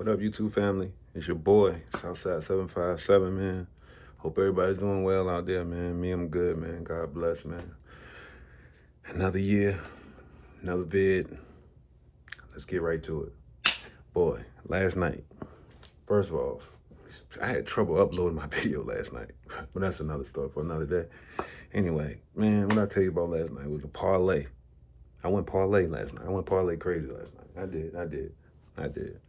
What up, YouTube family? It's your boy, Southside 757, man. Hope everybody's doing well out there, man. Me, I'm good, man. God bless, man. Another year, another vid. Let's get right to it. Boy, last night, first of all, I had trouble uploading my video last night, but that's another story for another day. Anyway, man, what I tell you about last night was a parlay. I went parlay last night. I went parlay crazy last night. I did.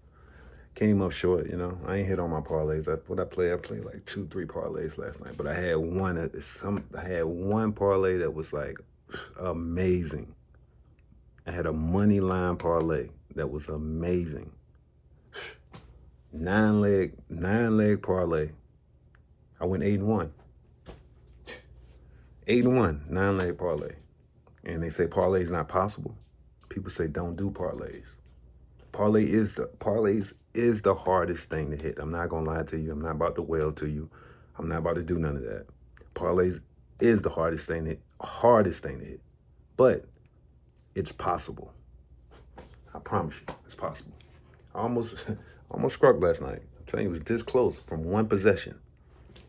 Came up short, you know. I ain't hit on my parlays. I played like 2-3 parlays last night, but I had one parlay that was like amazing. I had a money line parlay that was amazing. 9-leg parlay. I went 8-1. 8-1, 9-leg parlay. And they say parlay is not possible. People say don't do parlays. Parlays is the hardest thing to hit. I'm not gonna lie to you. I'm not about to wail to you. I'm not about to do none of that. Parlays is the hardest thing to hit. But it's possible. I promise you, it's possible. I almost struck last night. I'm telling you, it was this close from one possession.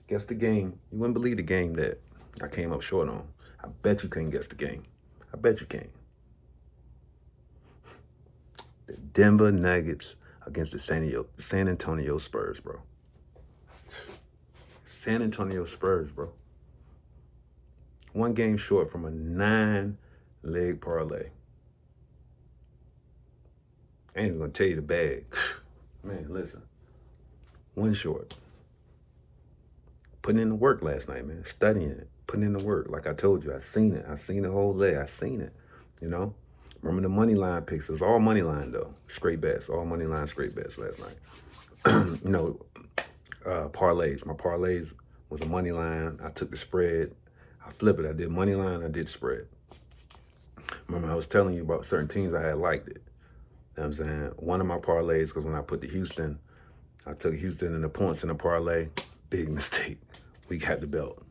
Guess the game. You wouldn't believe the game that I came up short on. I bet you couldn't guess the game. I bet you can't. The Denver Nuggets against the San Antonio Spurs, bro. San Antonio Spurs, bro. One game short from a 9-leg parlay. I ain't even gonna tell you the bag. Man, listen. One short. Putting in the work last night, man. Studying it. Putting in the work. Like I told you, I seen it. I seen the whole leg. I seen it. You know? Remember the money line picks. It was all money line, though. Straight bets. All money line, straight bets last night. Parlays. My parlays was a money line. I took the spread. I flipped it. I did money line. I did spread. Remember, I was telling you about certain teams I had liked it. You know what I'm saying? One of my parlays, because when I put the Houston, I took Houston and the points in the parlay. Big mistake. We got the belt.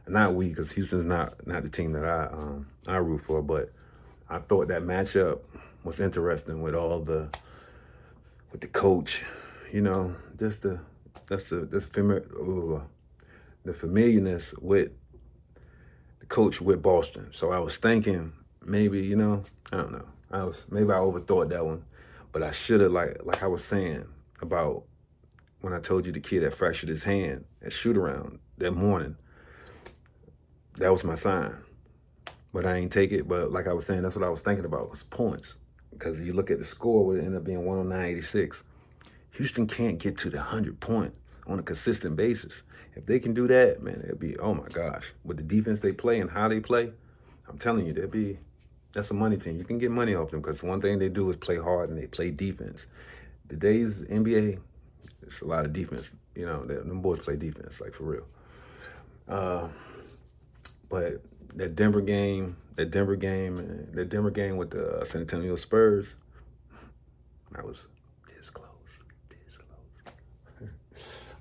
Not we, because Houston's not the team that I root for, but I thought that matchup was interesting with the coach, you know, just the familiarness with the coach with Boston. So I was thinking maybe, you know, I don't know. Maybe I overthought that one, but I should have, like I was saying about when I told you the kid that fractured his hand at shoot around that morning. That was my sign. But I ain't take it. But like I was saying, that's what I was thinking about was points. Because you look at the score, would end up being 109-86. Houston can't get to the 100 point on a consistent basis. If they can do that, man, it'd be, oh my gosh. With the defense they play and how they play, I'm telling you, that's a money team. You can get money off them because one thing they do is play hard and they play defense. Today's NBA, it's a lot of defense. You know, them boys play defense, like for real. But that Denver game with the San Antonio Spurs, I was this close.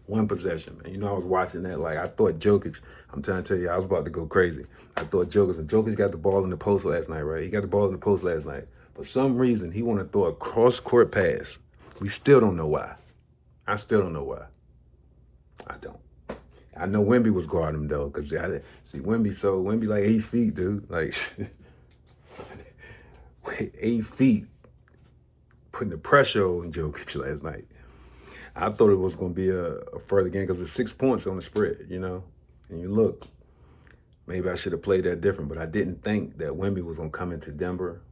One possession, man. You know, I was watching that. Like, I thought Jokic, I'm trying to tell you, I was about to go crazy. I thought when Jokic got the ball in the post last night, right? He got the ball in the post last night. For some reason, he want to throw a cross-court pass. We still don't know why. I still don't know why. I don't. I know Wemby was guarding him, though, because Wemby like 8 feet, dude. Like, 8 feet, putting the pressure on Jokic last night. I thought it was going to be a further game because it's 6 points on the spread, you know? And you look, maybe I should have played that different, but I didn't think that Wemby was going to come into Denver,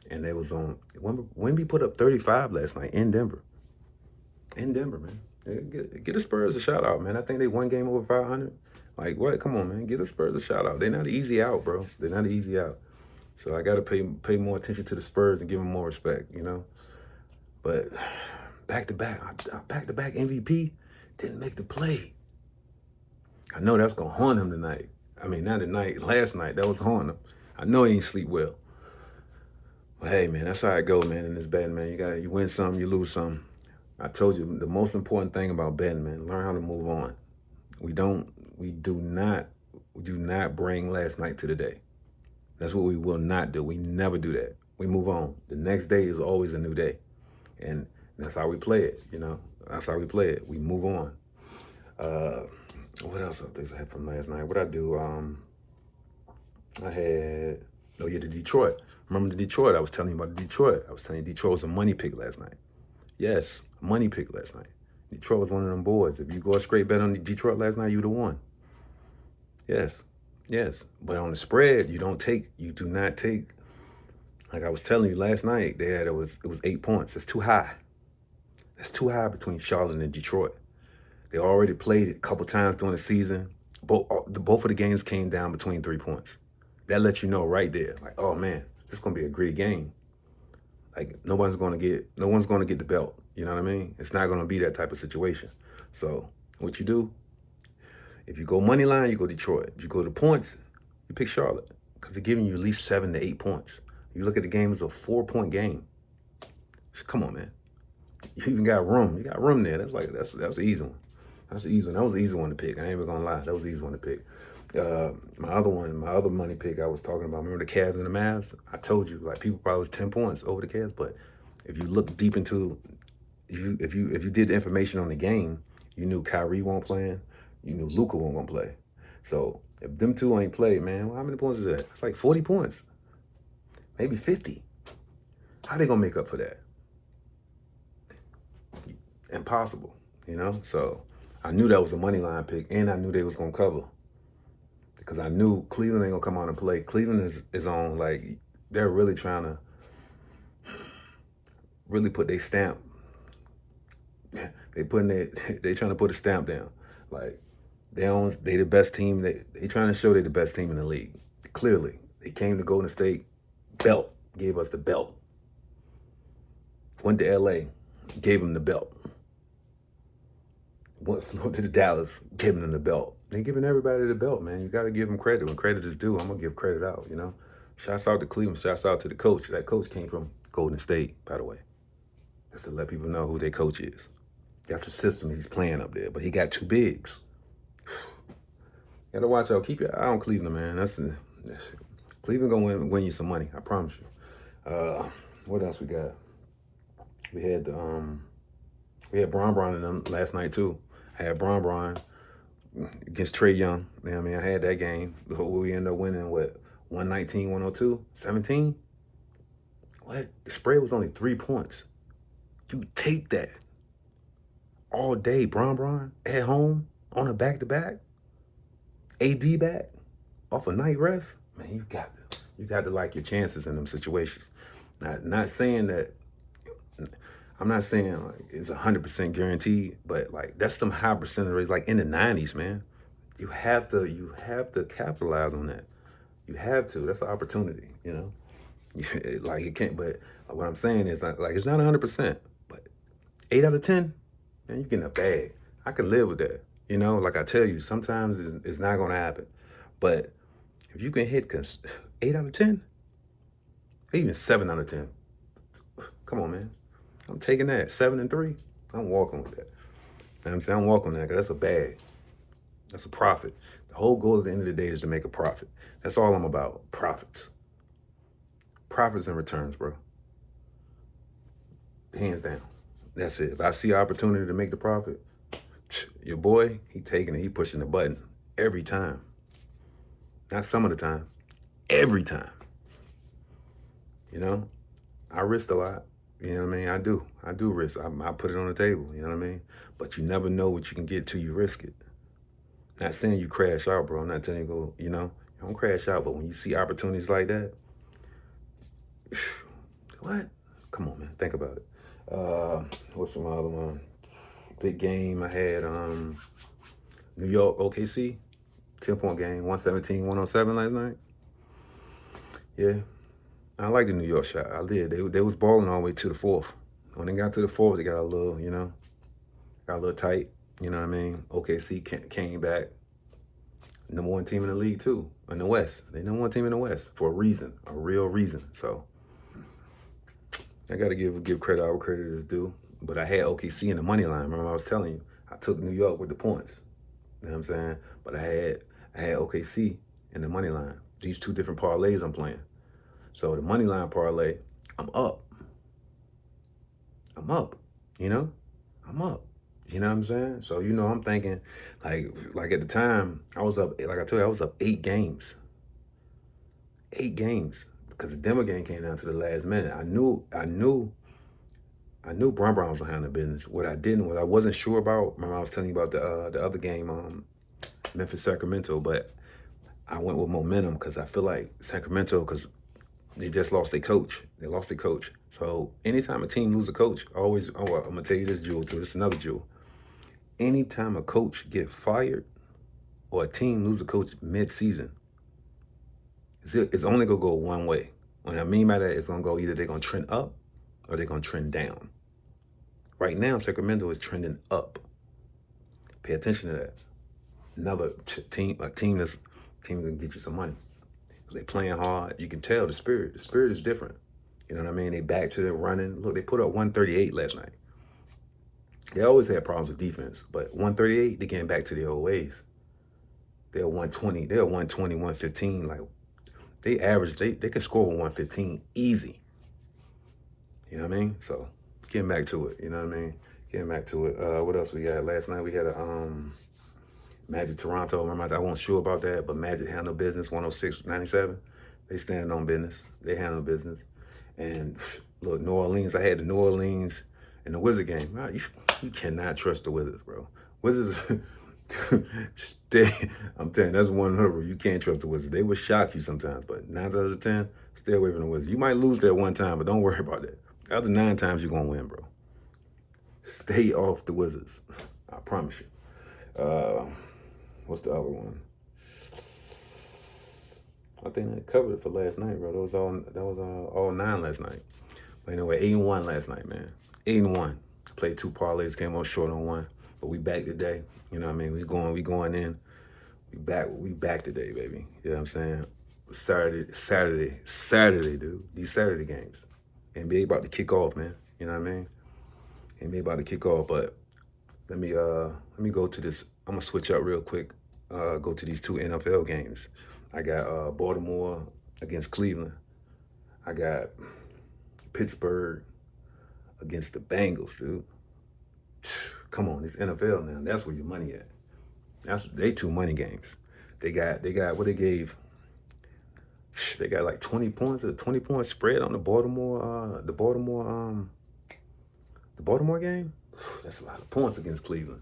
and Wemby put up 35 last night in Denver. In Denver, man. Get the Spurs a shout out, man. I think they won game over 500. Like, what? Come on, man. Get the Spurs a shout out. They're not easy out, bro. They're not easy out. So I got to pay more attention to the Spurs and give them more respect, you know? But back-to-back MVP didn't make the play. I know that's going to haunt him tonight. I mean, not tonight. Last night, that was haunting him. I know he ain't sleep well. But hey, man, that's how it go, man, in this betting, man. You win some, you lose some. I told you the most important thing about betting, man, learn how to move on. We do not bring last night to the day. That's what we will not do. We never do that. We move on. The next day is always a new day. And And that's how we play it, That's how we play it. We move on. What else I had from last night? What I do? I had, the Detroit. Remember the Detroit? I was telling you about the Detroit. I was telling you Detroit was a money pick last night. Yes, a money pick last night. Detroit was one of them boys. If you go a straight bet on Detroit last night, you would have won. Yes. But on the spread, you do not take, like I was telling you last night, it was 8 points. That's too high. That's too high between Charlotte and Detroit. They already played it a couple times during the season. Both of the games came down between 3 points. That lets you know right there, like, oh man, this is gonna be a gritty game. Like no one's gonna get the belt. You know what I mean? It's not gonna be that type of situation. So what you do, if you go money line, you go Detroit. If you go to points, you pick Charlotte because they're giving you at least 7 to 8 points. You look at the game as a 4-point game. Come on, man. You even got room. You got room there. That's an easy one. That's an easy one. That was an easy one to pick. I ain't even gonna lie. That was an easy one to pick. My other money pick I was talking about, remember the Cavs and the Mavs? I told you, like, people probably was 10 points over the Cavs, but if you look deep into, if you did the information on the game, you knew Kyrie won't play, you knew Luka won't gonna play. So if them two ain't played, man, well, how many points is that? It's like 40 points, maybe 50. How they gonna make up for that? Impossible, So I knew that was a money line pick, and I knew they was gonna cover. Because I knew Cleveland ain't gonna come out and play. Cleveland is on, like, they're really trying to really put their stamp. They trying to put a stamp down. Like, they the best team. They trying to show they the best team in the league. Clearly. They came to Golden State, belt, gave us the belt. Went to LA, gave them the belt. Went to the Dallas, giving them the belt. They're giving everybody the belt, man. You got to give them credit. When credit is due, I'm going to give credit out, Shouts out to Cleveland. Shouts out to the coach. That coach came from Golden State, by the way. Just to let people know who their coach is. That's the system he's playing up there. But he got 2 bigs. Got to watch out. Keep your eye on Cleveland, man. Cleveland going to win you some money. I promise you. What else we got? We had Bron in them last night, too. I had Bron against Trae Young. You know what I mean? I had that game. We ended up winning, 119, 102, 17? What? The spread was only 3 points. You take that all day, Bron, at home, on a back-to-back, AD back, off a night rest. Man, you got to like your chances in them situations. Not saying that, I'm not saying like it's 100% guaranteed, but like that's some high percentage rates, like in the 90s, man. You have to capitalize on that. You have to. That's an opportunity, Like it can't. But what I'm saying is, like, it's not 100%, but 8 out of 10, man, you getting a bag. I can live with that. Like I tell you, sometimes it's not gonna happen, but if you can hit 8 out of 10, even 7 out of 10, come on, man. I'm taking that 7 and 3. I'm walking with that. You know what I'm saying? I'm walking with that because that's a bag. That's a profit. The whole goal at the end of the day is to make a profit. That's all I'm about. Profits. Profits and returns, bro. Hands down. That's it. If I see an opportunity to make the profit, your boy, he taking it. He pushing the button every time. Not some of the time. Every time. I risked a lot. You know what I mean? I do risk. I put it on the table. You know what I mean? But you never know what you can get till you risk it. Not saying you crash out, bro. I'm not telling you go, you don't crash out. But when you see opportunities like that, what? Come on, man. Think about it. What's my other one? Big game I had, New York, OKC. 10-point game, 117, 107 last night. Yeah. I like the New York shot. I did. They was balling all the way to the 4th. When they got to the 4th, they got a little, got a little tight. You know what I mean? OKC came back. Number 1 team in the league, too, in the West. They number 1 team in the West for a reason, a real reason. So I got to give credit where credit is due. But I had OKC in the money line. Remember I was telling you, I took New York with the points. You know what I'm saying? But I had OKC in the money line. These 2 different parlays I'm playing. So the money line parlay, I'm up. You know, I'm up. You know what I'm saying? So, you know, I'm thinking, like at the time, I was up, like I told you, I was up 8 games. 8 games. Because the Denver game came down to the last minute. I knew Brown was gonna handle business. What I didn't, what I wasn't sure about, remember I was telling you about the other game, Memphis Sacramento, but I went with momentum because I feel like Sacramento, because they just lost their coach. They lost their coach. So anytime a team loses a coach, always, oh, well, I'm gonna tell you this jewel too. This is another jewel. Anytime a coach get fired or a team lose a coach mid-season, it's only gonna go one way. What I mean by that, it's gonna go either they're gonna trend up or they're gonna trend down. Right now, Sacramento is trending up. Pay attention to that. Another a team gonna get you some money. They playing hard. You can tell the spirit. The spirit is different. You know what I mean? They back to their running. Look, they put up 138 last night. They always had problems with defense, but 138, they getting back to their old ways. They're 120. They're 120, 115. Like they average. They can score 115 easy. You know what I mean? So getting back to it. You know what I mean? Getting back to it. What else we got? Last night we had a Magic Toronto. Remember, I wasn't sure about that, but Magic handled business. 106-97. They standing on business. They handle business. And look, New Orleans. I had the New Orleans and the Wizard game. Wow, you cannot trust the Wizards, bro. Wizards. I'm telling you, that's one hurdle. You can't trust the Wizards. They will shock you sometimes, but 9 out of 10, stay away from the Wizards. You might lose that one time, but don't worry about that. The other 9 times you're gonna win, bro. Stay off the Wizards. I promise you. What's the other one? I think I covered it for last night, bro. That was all 9 last night. But anyway, 8-1 last night, man. 8-1. Played 2 parlays, came up short on 1. But we back today. You know what I mean? We going in. We back today, baby. You know what I'm saying? Saturday, dude. These Saturday games. NBA about to kick off, man. You know what I mean? NBA about to kick off, but let me go to this. I'm gonna switch up real quick. Go to these 2 NFL games. I got Baltimore against Cleveland. I got Pittsburgh against the Bengals, dude. Come on, it's NFL now. That's where your money at. They 2 money games. They got what they gave. They got like 20 points, a 20-point spread on the Baltimore game. That's a lot of points against Cleveland.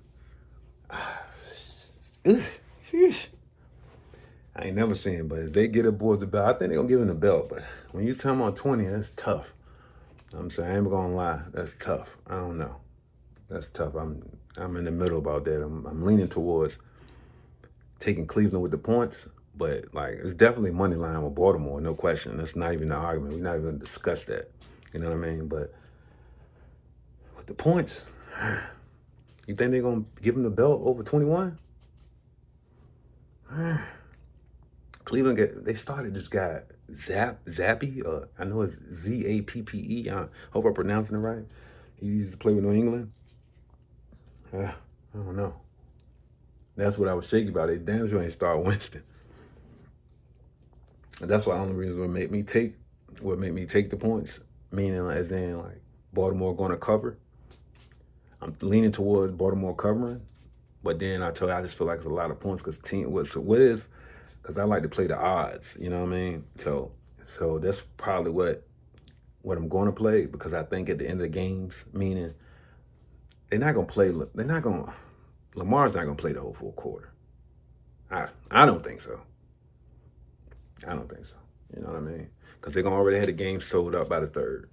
I ain't never seen, but if they get the boys the belt, I think they're gonna give them the belt. But when you tell them on 20, that's tough. I'm saying, I ain't gonna lie, that's tough. I don't know. That's tough. I'm in the middle about that. I'm leaning towards taking Cleveland with the points, but like it's definitely money line with Baltimore, no question. That's not even an argument. We're not even gonna discuss that. You know what I mean? But with the points, you think they're gonna give them the belt over 21? Cleveland they started this guy Zappe. I know it's Zappe. I hope I'm pronouncing it right. He used to play with New England. I don't know. That's what I was shaky about. They damn sure ain't start Winston. And that's why the only reason would make me take the points, meaning as in like Baltimore going to cover. I'm leaning towards Baltimore covering, but then I just feel like it's a lot of points because because I like to play the odds, you know what I mean? So that's probably what I'm going to play, because I think at the end of the games, meaning Lamar's not going to play the whole 4th quarter. I don't think so. I don't think so. You know what I mean? Because they're going to already have the game sold up by the 3rd.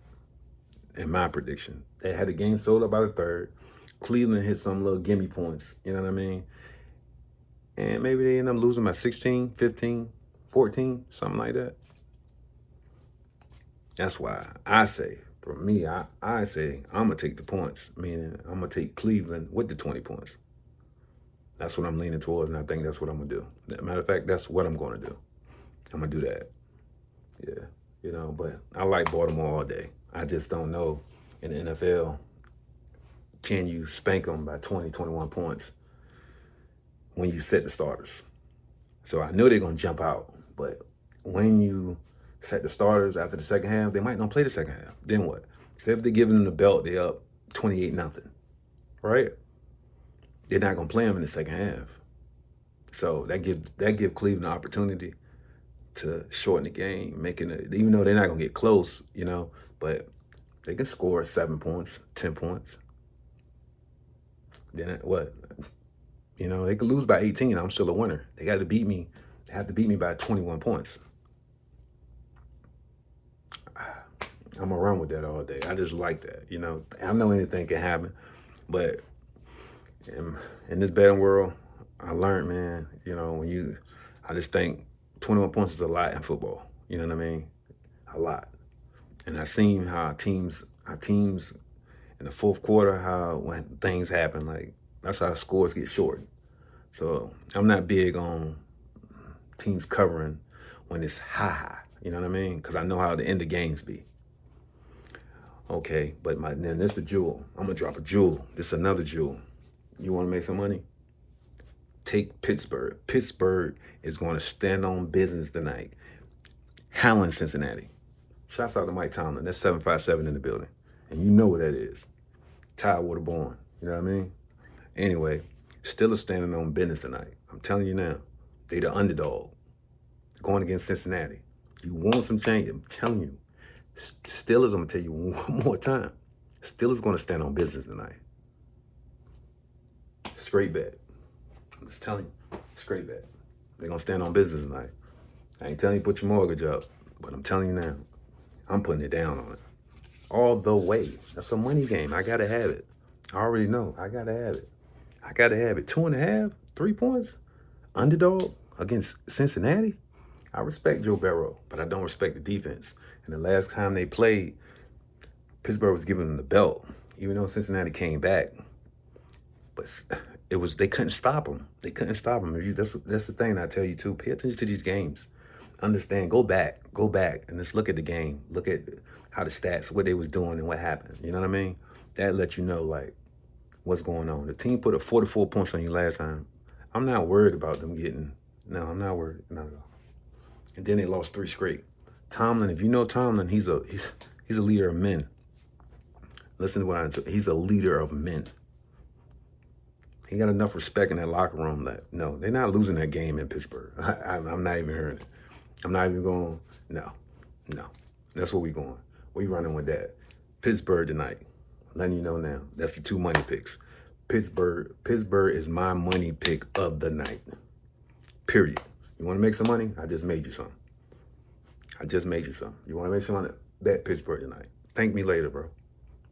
In my prediction, they had the game sold up by the 3rd. Cleveland hit some little gimme points. You know what I mean? And maybe they end up losing by 16, 15, 14, something like that. That's why I say, for me, I say I'm going to take the points, meaning I'm going to take Cleveland with the 20 points. That's what I'm leaning towards, and I think that's what I'm going to do. Matter of fact, that's what I'm going to do. I'm going to do that. Yeah, you know, but I like Baltimore all day. I just don't know in the NFL, can you spank them by 20, 21 points when you set the starters? So I know they're going to jump out, but when you set the starters after the second half, they might not play the second half. Then what? Say if they're giving them the belt, they up 28-0, right? They're not going to play them in the second half. So that give Cleveland an opportunity to shorten the game, making it, even though they're not going to get close, but they can score 7 points, 10 points. Then what? They could lose by 18. I'm still a winner. They got to beat me. They have to beat me by 21 points. I'm going to run with that all day. I just like that. I know anything can happen, but in this betting world, I learned, man, I just think 21 points is a lot in football. You know what I mean? A lot. And I've seen how teams in the fourth quarter, how when things happen, like that's how scores get shortened. So I'm not big on teams covering when it's high. You know what I mean? Because I know how the end of games be. Okay, but then this the jewel. I'm gonna drop a jewel. This is another jewel. You want to make some money? Take Pittsburgh. Pittsburgh is going to stand on business tonight. Howling Cincinnati. Shouts out to Mike Tomlin. That's 757 in the building. And you know what that is. Ty Waterborn. You know what I mean? Anyway, Steelers standing on business tonight. I'm telling you now. They the underdog. Going against Cincinnati. You want some change? I'm telling you. Steelers, I'm going to tell you one more time. Steelers going to stand on business tonight. Straight bet. I'm just telling you. Straight bet. They're going to stand on business tonight. I ain't telling you put your mortgage up, but I'm telling you now. I'm putting it down on it. All the way. That's a money game. I got to have it. I already know. I got to have it. I got to have it. 2.5, 3 points. Underdog against Cincinnati. I respect Joe Burrow, but I don't respect the defense. And the last time they played, Pittsburgh was giving them the belt, even though Cincinnati came back. But they couldn't stop them. They couldn't stop them. That's the thing I tell you too. Pay attention to these games. Understand. Go back, and just look at the game. Look at how the stats, what they was doing, and what happened. You know what I mean? That lets you know like what's going on. The team put up 44 points on you last time. I'm not worried about them getting. No, I'm not worried. Not at all. And then they lost 3 straight. Tomlin, if you know Tomlin, he's a leader of men. Listen to what I'm saying. He's a leader of men. He got enough respect in that locker room that, no, they're not losing that game in Pittsburgh. I'm not even hearing it. I'm not even going, no. That's where we going. We running with that. Pittsburgh tonight. Letting you know now. That's the 2 money picks. Pittsburgh is my money pick of the night. Period. You want to make some money? I just made you some. You want to make some money? Bet Pittsburgh tonight. Thank me later, bro.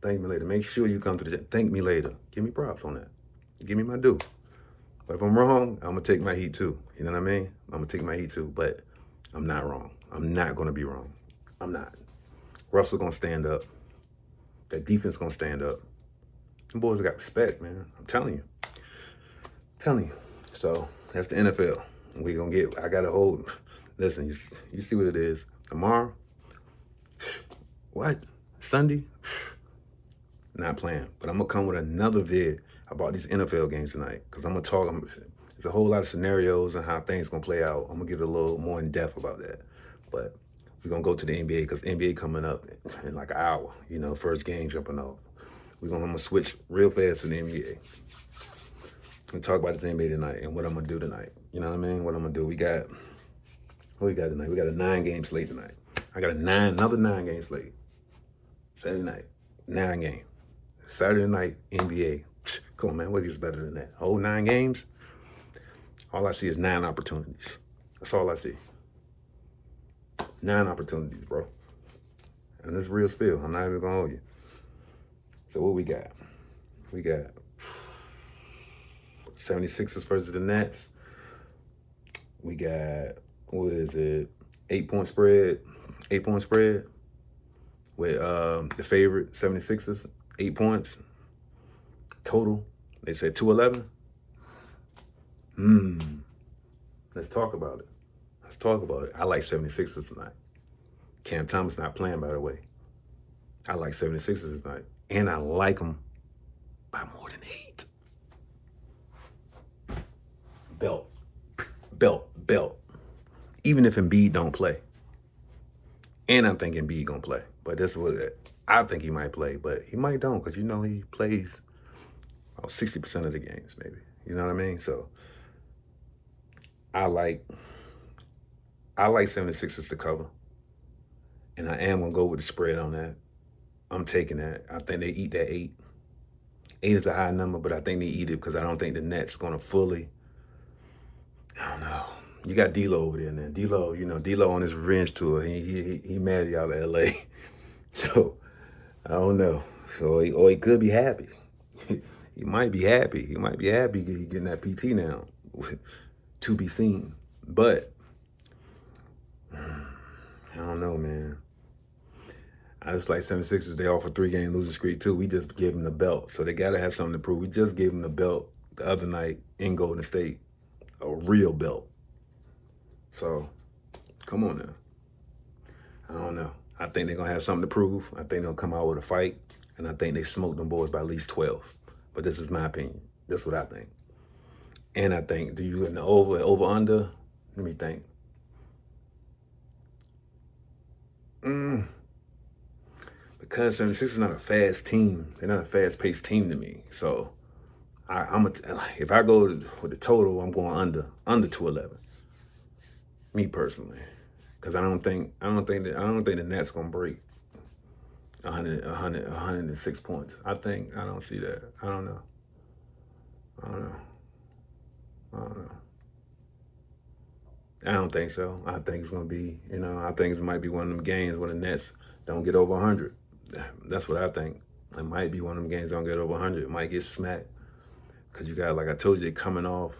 Thank me later. Make sure you come to the thank me later. Give me props on that. Give me my due. But if I'm wrong, I'm going to take my heat too. You know what I mean? I'm going to take my heat too. But I'm not wrong. I'm not going to be wrong. I'm not. Russell going to stand up. That defense going to stand up. Them boys got respect, man. I'm telling you. So that's the NFL. We going to get, I got to hold. Listen, you see what it is. Tomorrow, what? Sunday? Not playing. But I'm going to come with another vid about these NFL games tonight. Because I'm going to talk, there's a whole lot of scenarios and how things going to play out. I'm going to get a little more in depth about that. But we're going to go to the NBA because NBA coming up in like an hour. First game jumping off. I'm going to switch real fast to the NBA. And talk about this NBA tonight and what I'm going to do tonight. You know what I mean? What I'm going to do. What we got tonight? We got a 9-game slate tonight. I got another 9-game slate. Saturday night, 9 game. Saturday night, NBA. Come on, man. What gets better than that? Whole 9 games? All I see is 9 opportunities. That's all I see. 9 opportunities, bro. And it's real spill. I'm not even going to hold you. So what we got? We got 76ers versus the Nets. We got, what is it? 8-point spread. 8-point spread with the favorite 76ers. 8 points total. They said 211. Let's talk about it. I like 76ers tonight. Cam Thomas not playing, by the way. I like 76ers tonight. And I like them by more than 8. Belt. Even if Embiid don't play. And I'm thinking Embiid gonna play. But that's what I think he might play, but he might don't, because he plays about 60% of the games, maybe. You know what I mean? So I like 76ers to cover. And I am gonna go with the spread on that. I'm taking that. I think they eat that 8. 8 is a high number, but I think they eat it because I don't think the Nets gonna fully. I don't know. You got D'Lo over there now. D'Lo on his revenge tour. He mad at y'all at LA. So I don't know. So he could be happy. He might be happy. He might be happy getting that PT now. To be seen. But I don't know, man. I just like 76ers. They off a 3-game losing streak too. We just gave them the belt. So they got to have something to prove. We just gave them the belt the other night in Golden State. A real belt. So, come on now. I don't know. I think they're going to have something to prove. I think they're going to come out with a fight. And I think they smoked them boys by at least 12. But this is my opinion. This is what I think. And I think, do you in the over-under? Let me think. Because 76 is not a fast team. They're not a fast-paced team to me. So, if I go with the total, I'm going under 211. Me personally, because I don't think the Nets gonna break 106 points. I don't see that. I don't know. I don't think so. I think it's gonna be, I think it might be one of them games when the Nets don't get over 100. That's what I think. It might be one of them games don't get over 100. It might get smacked. Because you got, like I told you, they're coming off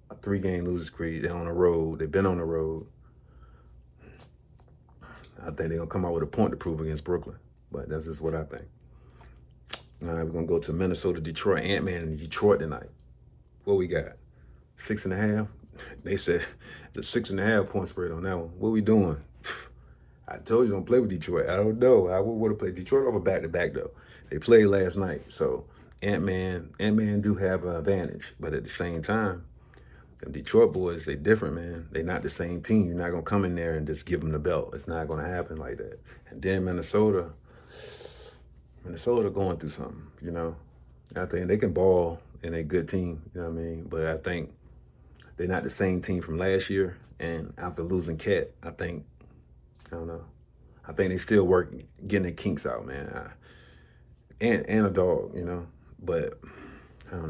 a 3-game losing streak. They're on the road. They've been on the road. I think they're going to come out with a point to prove against Brooklyn. But that's just what I think. All right, we're going to go to Minnesota, Detroit. Ant-Man in Detroit tonight. What we got? 6.5? They said it's a 6.5 point spread on that one. What we doing? I told you don't play with Detroit. I don't know. I would have played Detroit over back-to-back, though. They played last night, so Ant-Man do have an advantage, but at the same time, the Detroit boys, they different, man. They not the same team. You're not going to come in there and just give them the belt. It's not going to happen like that. And then Minnesota going through something, I think they can ball and they good team, you know what I mean? But I think they're not the same team from last year. And after losing Cat, I don't know. I think they still getting the kinks out, man. And a dog, but I don't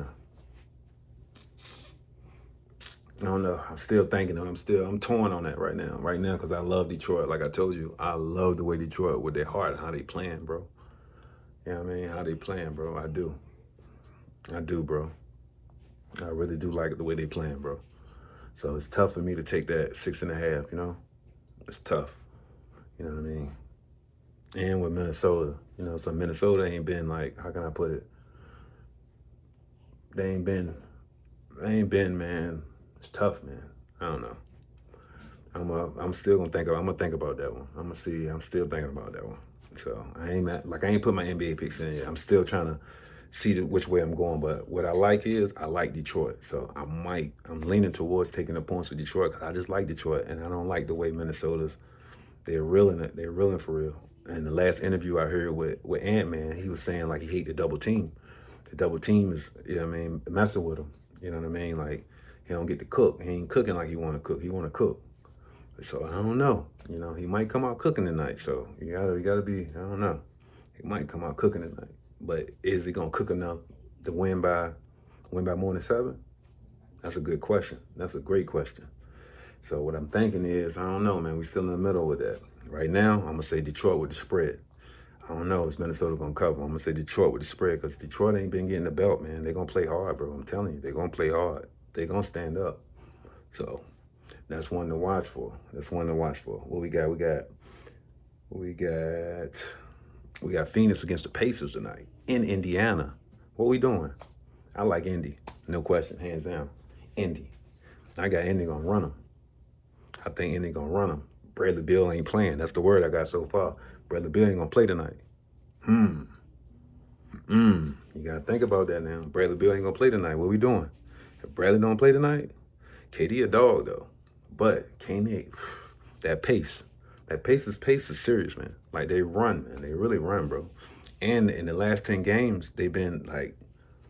know. I'm still thinking. I'm torn on that right now. Because I love Detroit. Like I told you, I love the way Detroit with their heart, how they playing, bro. You know what I mean? How they playing, bro. I do, bro. I really do like the way they playing, bro. So it's tough for me to take that 6.5. It's tough. You know what I mean? And with Minnesota, so Minnesota ain't been like, how can I put it? They ain't been, man. It's tough, man. I don't know. I'm still gonna think about that one. I'm still thinking about that one. So I ain't put my NBA picks in yet. I'm still trying to see which way I'm going. But what I like is I like Detroit. So I'm leaning towards taking the points with Detroit because I just like Detroit, and I don't like the way they're reeling it. They're reeling for real. And the last interview I heard with Ant-Man, he was saying like he hate the double team. The double team is, messing with him. You know what I mean? Like he don't get to cook. He ain't cooking like he want to cook. He want to cook. So I don't know. He might come out cooking tonight. So you gotta be. I don't know. He might come out cooking tonight. But is he gonna cook enough to win by more than 7? That's a good question. That's a great question. So what I'm thinking is, I don't know, man. We still in the middle with that. Right now, I'm gonna say Detroit with the spread. I don't know. Is Minnesota gonna cover? I'm gonna say Detroit with the spread because Detroit ain't been getting the belt, man. They're gonna play hard, bro. I'm telling you, they're gonna play hard. They're gonna stand up. So that's one to watch for. What we got? We got Phoenix against the Pacers tonight in Indiana. What we doing? I like Indy, no question, hands down. Indy. I got Indy gonna run them. I think Indy gonna run them. Bradley Beal ain't playing. That's the word I got so far. Bradley Beal ain't gonna play tonight. You gotta think about that now. Bradley Beal ain't gonna play tonight. What we doing? If Bradley don't play tonight, KD a dog though. But that pace That Pacers pace is serious, man. Like they run, man. They really run, bro. And in the last 10 games, they've been like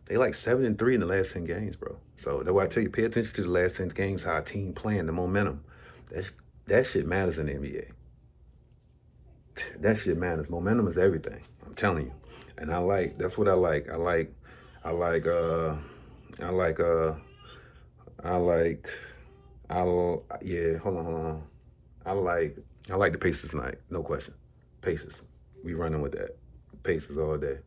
they like 7-3 in the last 10 games, bro. So that's why I tell you, pay attention to the last 10 games, how a team playing, the momentum. That shit matters in the NBA. That shit matters. Momentum is everything. I'm telling you. And that's what I like. I like I like yeah, hold on. I like the Pacers tonight, no question. Pacers. We running with that. Pacers all day.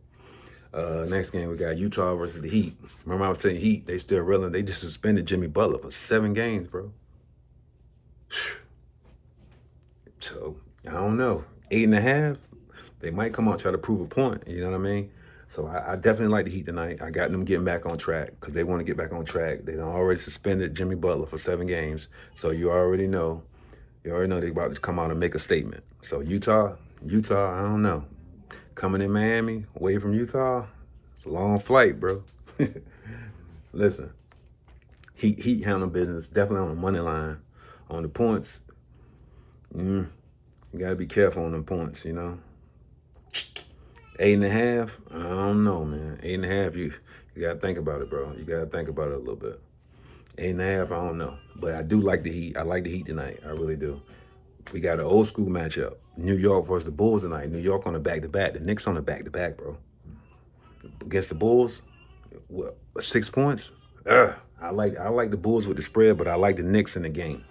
Next game we got Utah versus the Heat. Remember I was saying Heat, they still reeling. They just suspended Jimmy Butler for 7 games, bro. So I don't know. 8.5. They might come out and try to prove a point. You know what I mean? So I definitely like the Heat tonight. I got them getting back on track because they want to get back on track. They done already suspended Jimmy Butler for 7 games. So you already know they're about to come out and make a statement. So Utah, I don't know. Coming in Miami, away from Utah, it's a long flight, bro. Listen, Heat handle business, definitely on the money line. On the points, you got to be careful on them points, you know. 8.5, I don't know, man. 8.5, you got to think about it, bro. You got to think about it a little bit. 8.5, I don't know. But I do like the Heat. I like the Heat tonight. I really do. We got an old school matchup. New York versus the Bulls tonight. New York on the back-to-back. The Knicks on the back-to-back, bro. Against the Bulls, what, 6 points? I like the Bulls with the spread, but I like the Knicks in the game.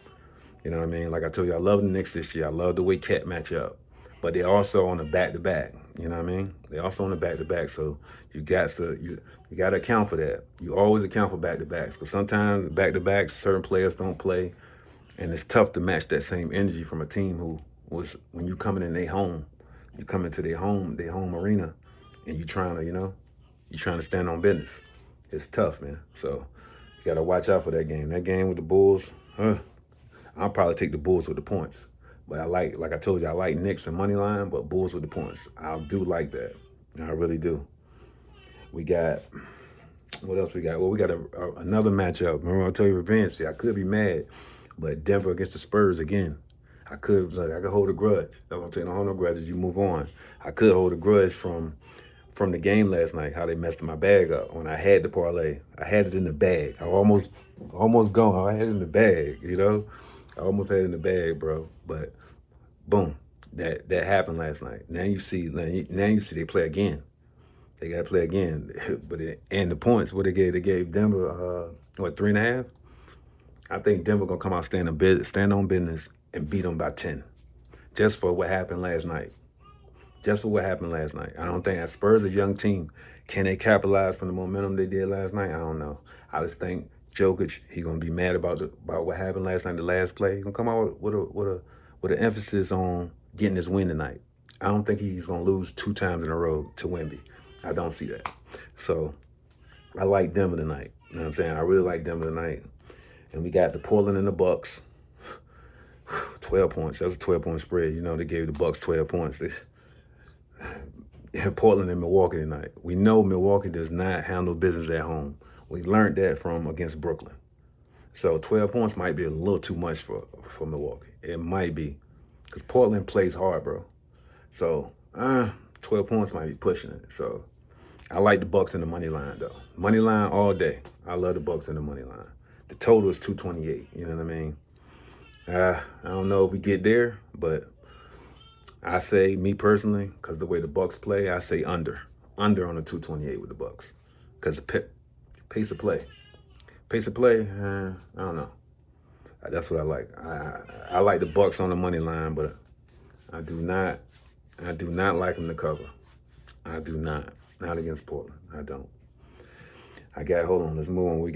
You know what I mean? Like I told you, I love the Knicks this year. I love the way Cat match up. But they're also on the back-to-back. You know what I mean? They're also on the back-to-back. So you got to account for that. You always account for back-to-backs. Because sometimes back-to-backs, certain players don't play. And it's tough to match that same energy from a team who was, when you coming in their home, you come into their home arena, and you trying to stand on business. It's tough, man. So you got to watch out for that game. That game with the Bulls, I'll probably take the Bulls with the points. But like I told you, I like Knicks and money line, but Bulls with the points. I do like that. I really do. We got, what else we got? Well, we got another matchup. Remember I told you revenge. See, I could be mad, but Denver against the Spurs again. I could hold a grudge. I'm gonna take no grudge as you move on. I could hold a grudge from the game last night, how they messed my bag up when I had the parlay. I had it in the bag. I almost gone. I had it in the bag, you know? I almost had it in the bag, bro. But boom, that happened last night. Now you see they play again. They got to play again. And the points, what they gave Denver, 3.5? I think Denver going to come out, stand on business, and beat them by 10. Just for what happened last night. I don't think, as Spurs, a young team, can they capitalize from the momentum they did last night? I don't know. I just think Jokic, he gonna be mad about what happened last night, the last play. He gonna come out with an emphasis on getting this win tonight. I don't think he's gonna lose 2 times in a row to Wemby. I don't see that. So I like Denver tonight. You know what I'm saying? I really like Denver tonight. And we got the Portland and the Bucks. 12 points. That was a 12-point spread. You know, they gave the Bucks 12 points. Portland and Milwaukee tonight. We know Milwaukee does not handle business at home. We learned that from against Brooklyn. So 12 points might be a little too much for Milwaukee. It might be. Because Portland plays hard, bro. So 12 points might be pushing it. So I like the Bucks in the money line, though. Money line all day. I love the Bucks in the money line. The total is 228. You know what I mean? I don't know if we get there, but I say, me personally, because the way the Bucks play, I say under on the 228 with the Bucks, because the pace of play, I don't know. That's what I like. I like the Bucks on the money line, but I do not like them to cover. I do not against Portland. I don't. Hold on, let's move on. We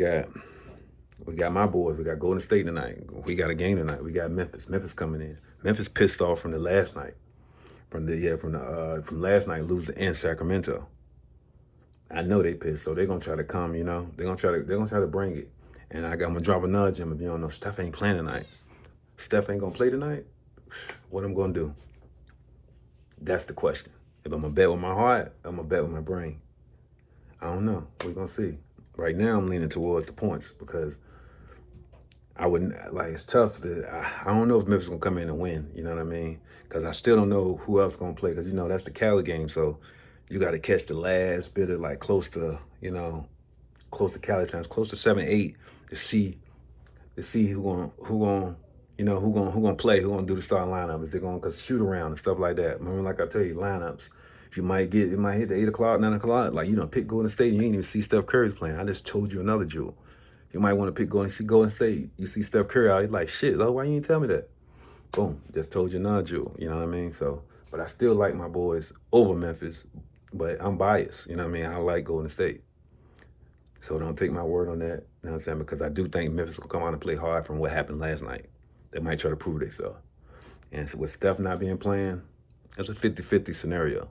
got my boys. We got Golden State tonight. We got a game tonight. We got Memphis. Memphis coming in. Memphis pissed off from the last night. From last night losing in Sacramento. I know they pissed, so they're gonna try to come. You know, they're gonna try to bring it. And I'm gonna drop another gem. If you don't know, Steph ain't playing tonight. Steph ain't gonna play tonight. What I'm gonna do? That's the question. If I'm gonna bet with my heart, I'm gonna bet with my brain. I don't know. We're gonna see. Right now, I'm leaning towards the points because I wouldn't, like, it's tough. I don't know if Memphis going to come in and win. You know what I mean? Because I still don't know who else going to play. Because, that's the Cali game. So you got to catch the last bit of, like, close to Cali times, close to 7-8 to see who gonna play, who gonna do the starting lineup. Is they gonna cause shoot around and stuff like that? Remember, like I tell you, lineups. You might hit the 8 o'clock, 9 o'clock. Like, pick Golden State, you ain't even see Steph Curry's playing. I just told you another jewel. You might want to pick Golden State. You see Steph Curry out, you're like, shit, why you ain't tell me that? Boom, just told you another jewel. You know what I mean? So, but I still like my boys over Memphis, but I'm biased. You know what I mean? I like Golden State. So don't take my word on that. You know what I'm saying? Because I do think Memphis will come out and play hard from what happened last night. They might try to prove themselves. And so with Steph not being playing, it's a 50-50 scenario.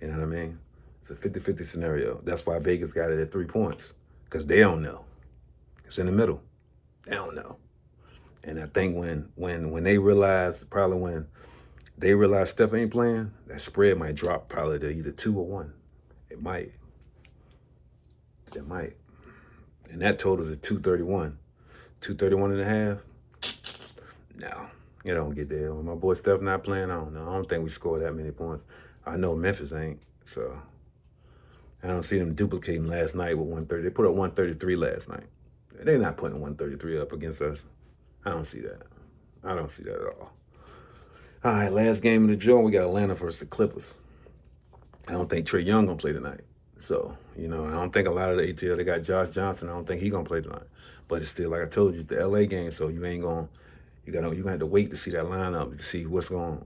You know what I mean? It's a 50-50 scenario. That's why Vegas got it at 3 points. Because they don't know. It's in the middle. They don't know. And I think when they realize, probably when they realize Steph ain't playing, that spread might drop probably to either 2 or 1. It might. It might. And that totals is 231. 231 and a half. No, you don't get there. When my boy Steph not playing, I don't know. I don't think we scored that many points. I know Memphis ain't, so I don't see them duplicating last night with 130. They put up 133 last night. They're not putting 133 up against us. I don't see that. I don't see that at all. All right, last game of the joint, we got Atlanta versus the Clippers. I don't think Trae Young gonna play tonight. So, I don't think a lot of the ATL, they got Josh Johnson. I don't think he gonna play tonight. But it's still, like I told you, it's the LA game, so you ain't gonna, you're gonna have to wait to see that lineup to see what's gonna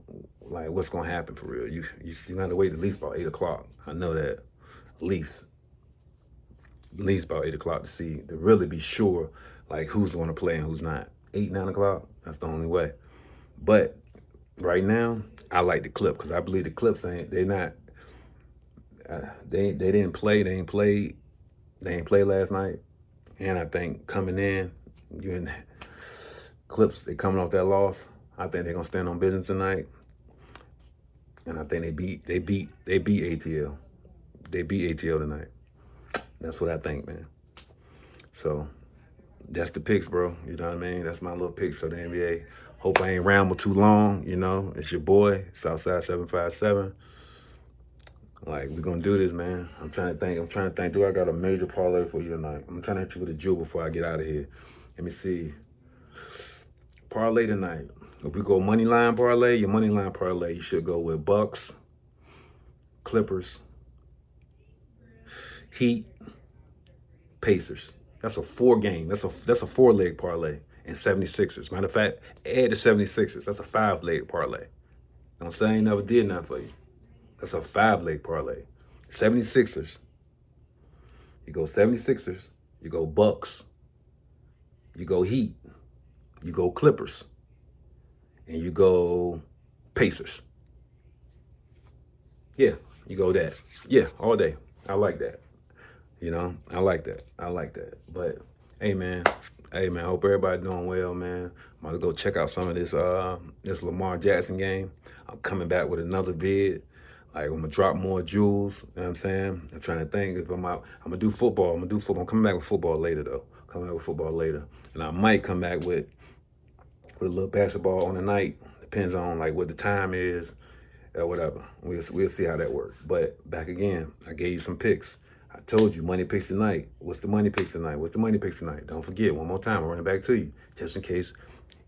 happen for real. You gonna have to wait at least about 8 o'clock. I know that. At least about 8 o'clock to really be sure, like, who's gonna play and who's not. 8, 9 o'clock, that's the only way. But right now, I like the Clip because I believe the Clips they didn't play last night. And I think coming in, Clips, they coming off that loss. I think they're gonna stand on business tonight. And I think they beat ATL. They beat ATL tonight. That's what I think, man. So that's the picks, bro. You know what I mean? That's my little picks of the NBA. Hope I ain't ramble too long. It's your boy, Southside 757. Like, we're gonna do this, man. I'm trying to think. Do I got a major parlay for you tonight? I'm trying to hit you with a jewel before I get out of here. Let me see. Parlay tonight. If we go money line parlay, your money line parlay, you should go with Bucks, Clippers, Heat, Pacers. That's a 4-game. That's a 4-leg parlay. And 76ers. Matter of fact, add the 76ers. That's a 5-leg parlay. Don't say I ain't never did nothing for you. That's a 5-leg parlay. 76ers. You go 76ers. You go Bucks. You go Heat. You go Clippers. And you go Pacers. Yeah, you go that. Yeah, all day. I like that. I like that. But hey man, hope everybody doing well, man. I'm gonna go check out some of this Lamar Jackson game. I'm coming back with another vid. Like, I'm gonna drop more jewels. You know what I'm saying? I'm trying to think if I'm out. I'm gonna do football. I'm coming back with football later though. And I might come back with a little basketball on the night. Depends on like what the time is or whatever. We'll see how that works. But back again, I gave you some picks. I told you, money picks tonight. What's the money picks tonight? Don't forget, one more time, I'll run it back to you, just in case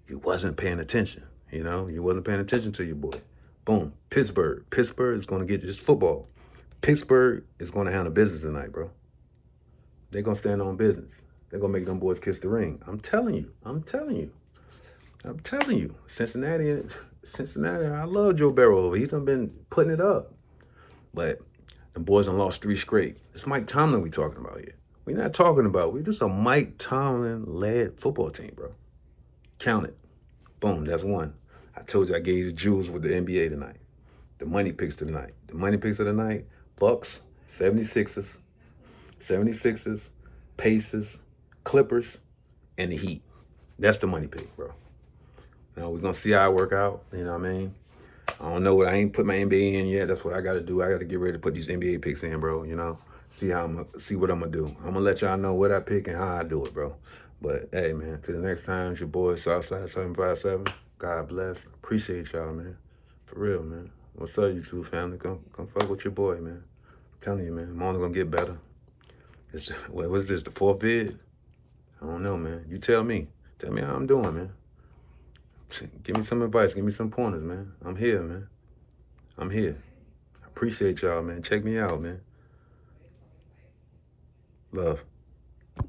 you wasn't paying attention. You wasn't paying attention to your boy. Boom, Pittsburgh. Pittsburgh is going to get just football. Pittsburgh is going to handle business tonight, bro. They're going to stand on business. They're going to make them boys kiss the ring. I'm telling you. Cincinnati, I love Joe Burrow. He's done been putting it up. But the boys done lost 3 straight. It's Mike Tomlin we talking about here. We're not talking about, this is a Mike Tomlin-led football team, bro. Count it. Boom, that's 1. I told you I gave you the jewels with the NBA tonight. The money picks tonight. Bucks, 76ers, Pacers, Clippers, and the Heat. That's the money pick, bro. Now we're gonna see how it work out. You know what I mean? I don't know what, I ain't put my NBA in yet. That's what I gotta do. I gotta get ready to put these NBA picks in, bro. See what I'm gonna do. I'm gonna let y'all know what I pick and how I do it, bro. But hey, man, till the next time, it's your boy Southside 757. God bless. Appreciate y'all, man. For real, man. What's up, YouTube family? Come fuck with your boy, man. I'm telling you, man. I'm only gonna get better. What's this, the 4th vid? I don't know, man. You tell me. Tell me how I'm doing, man. Give me some advice. Give me some pointers, man. I'm here, man. I'm here. I appreciate y'all, man. Check me out, man. Love.